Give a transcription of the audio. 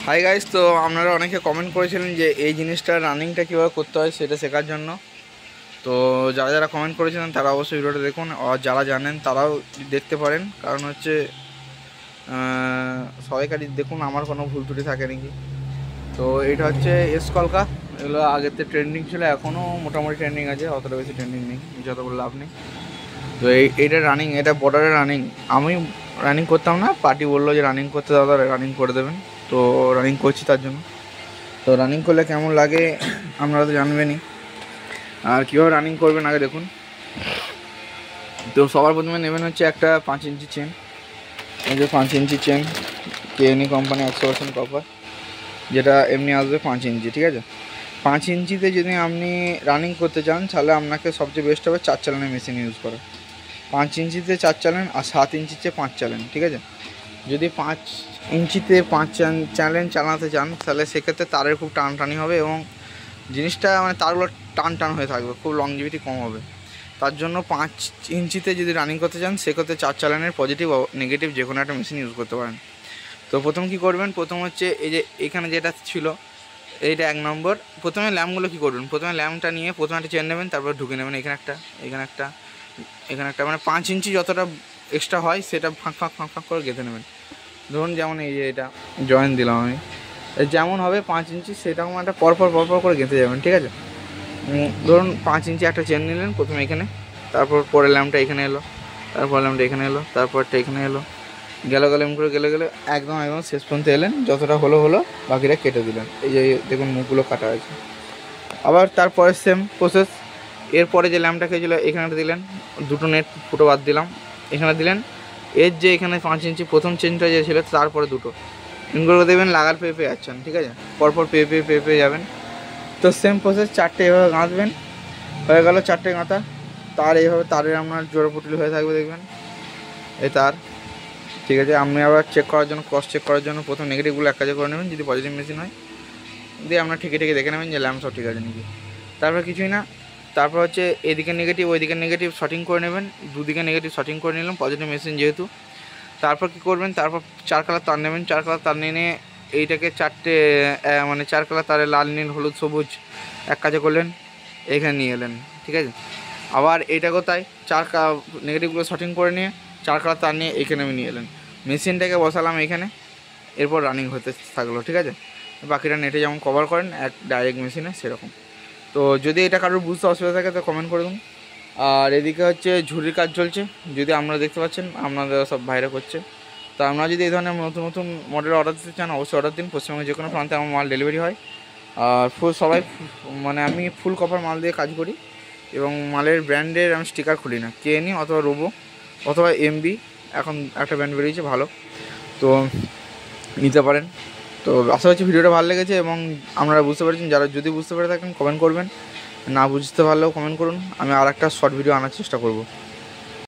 Hi guys, তো আপনারা অনেকে কমেন্ট করেছিলেন যে এই জিনিসটা রানিংটা কীভাবে করতে হয় সেটা শেখার জন্য। তো যারা যারা কমেন্ট করেছিলেন তারা অবশ্যই ভিডিওটা দেখুন, আর যারা জানেন তারাও দেখতে পারেন। কারণ হচ্ছে সবাইকারই দেখুন আমার কোনো ভুল ত্রুটি থাকে নাকি। তো এটা হচ্ছে এসকলকা, এগুলো আগেতে ট্রেন্ডিং ছিল, এখনও মোটামুটি ট্রেন্ডিং আছে, অতটা বেশি ট্রেন্ডিং নেই, যত বলে লাভ নেই। তো এইটা রানিং, এটা বর্ডারে রানিং। আমি রানিং করতাম না, পার্টি বললো যে রানিং করতে দাদা রানিং করে দেবেন, তো রানিং করছি তার জন্য। তো রানিং করলে কেমন লাগে আপনারা তো জানবেনই। আর কীভাবে রানিং করবেন আগে দেখুন। তো সবার প্রথমে নেবেন হচ্ছে একটা 5 ইঞ্চি চেন। এই যে 5 ইঞ্চি চেন, কেএনই কোম্পানি 100% কপার, যেটা এমনি আসবে 5 ইঞ্চি, ঠিক আছে। 5 ইঞ্চিতে যদি আপনি রানিং করতে চান তাহলে আপনাকে সবচেয়ে বেস্ট হবে 4 চালানের মেশিন ইউজ করা। 5 ইঞ্চিতে 4 চালান আর 7 ইঞ্চিতে 5 চালান, ঠিক আছে। যদি 5 ইঞ্চিতে 5 চালান চালাতে চান তাহলে সেক্ষেত্রে তারের খুব টানটানি হবে এবং জিনিসটা মানে তারগুলো টান টান হয়ে থাকবে, খুব লংজিভিটি কম হবে। তার জন্য 5 ইঞ্চিতে যদি রানিং করতে চান সেক্ষেত্রে 4 চালানের পজিটিভ ও নেগেটিভ যে কোনো একটা মেশিন ইউজ করতে পারেন। তো প্রথম কী করবেন, প্রথম হচ্ছে এই যে এখানে যেটা ছিল এইটা 1 নম্বর। প্রথমে ল্যাম্পগুলো কী করবেন, প্রথমে ল্যাম্পটা নিয়ে প্রথমে একটা চেন নেবেন, তারপর ঢুকে নেবেন এখানে একটা, এখানে একটা, এখানে একটা, মানে 5 ইঞ্চি যতটা এক্সট্রা হয় সেটা ফাঁক ফাঁক ফাঁক ফাঁক করে গেঁথে নেবেন। ধরুন যেমন এই যে এটা জয়েন দিলাম আমি, যেমন হবে 5 ইঞ্চি সেরকম একটা পরপর করে গেঁথে যাবেন, ঠিক আছে। ধরুন 5 ইঞ্চি একটা চেন নিলেন প্রথমে এখানে, তারপর পরের ল্যাম্পটা এখানে এলো, তারপর ল্যাম্পটা এখানে এলো, তারপরটা এখানে এলো, গেলে করে গেলে একদম শেষ পর্যন্ত এলেন, যতটা হলো বাকিটা কেটে দিলেন। এই যে দেখুন মুখগুলো কাটা আছে। আবার তারপরে সেম প্রসেস, এরপরে যে ল্যাম্পটা খেয়েছিলো এখানে দিলেন, দুটো নেট ফুটো বাদ দিলাম, এখানে দিলেন। এর যে এখানে 5 ইঞ্চি প্রথম চেনটা যে ছিল তারপরে দুটো এগুলো দেবেন, লাগার পেয়ে যাচ্ছেন, ঠিক আছে। পরপর পেয়ে যাবেন। তো সেম প্রসেস 4টে এভাবে গাঁথবেন, হয়ে গেল 4টে গাঁথা। তার এইভাবে তারের আপনার জোড়া পুটলি হয়ে থাকবে দেখবেন এই তার, ঠিক আছে। আপনি আবার চেক করার জন্য, ক্রস চেক করার জন্য প্রথম নেগেটিভগুলো এক কাজে করে নেবেন, যদি পজিটিভ মেশিন হয় দিয়ে আপনার ঠেকে দেখে নেবেন যে ল্যাম্প সব ঠিক আছে নাকি। তারপর কিছুই না, তারপর হচ্ছে এদিকে নেগেটিভ ওইদিকে নেগেটিভ শর্টিং করে নেবেন, দুদিকে নেগেটিভ শর্টিং করে নিলাম পজিটিভ মেশিন যেহেতু। তারপর কী করবেন, তারপর 4 কালার তার নেবেন, 4 কালার তার নিয়ে এইটাকে 4টে মানে 4 কালার তারে লাল নীল হলুদ সবুজ এক কাজে করলেন, এখানে নিয়ে এলেন, ঠিক আছে। আবার এইটা কোথায় 4 নেগেটিভগুলো শর্টিং করে নিয়ে 4 কালার তার নিয়ে এখানে আমি নিয়ে এলেন, মেশিনটাকে বসালাম এখানে, এরপর রানিং হতে থাকলো, ঠিক আছে। বাকিটা নেটে যেমন কভার করেন এক ডাইরেক্ট মেশিনে সেরকম। তো যদি এটা কারোর বুঝতে অসুবিধা থাকে তো কমেন্ট করে দিন। আর এদিকে হচ্ছে ঝুড়ির কাজ চলছে, যদি আপনারা দেখতে পাচ্ছেন আপনাদের সব বাইরে করছে। তো আপনারা যদি এই ধরনের নতুন নতুন মডেল অর্ডার দিতে চান অবশ্যই অর্ডার দিন, পশ্চিমবঙ্গের যে কোনো প্রান্তে আমার মাল ডেলিভারি হয়। আর সবাই মানে আমি ফুল কভার মাল দিয়ে কাজ করি এবং মালের ব্র্যান্ডের আমি স্টিকার খুলি না, কেএনই অথবা রোবো অথবা এমবি, এখন একটা ব্র্যান্ড বেরিয়েছে ভালো, তো নিতে পারেন। তো আশা করছি ভিডিওটা ভালো লেগেছে এবং আপনারা বুঝতে পেরেছেন। যারা যদি বুঝতে পেরে থাকেন কমেন্ট করবেন, না বুঝতে পারলেও কমেন্ট করুন, আমি আর একটা শর্ট ভিডিও আনার চেষ্টা করব।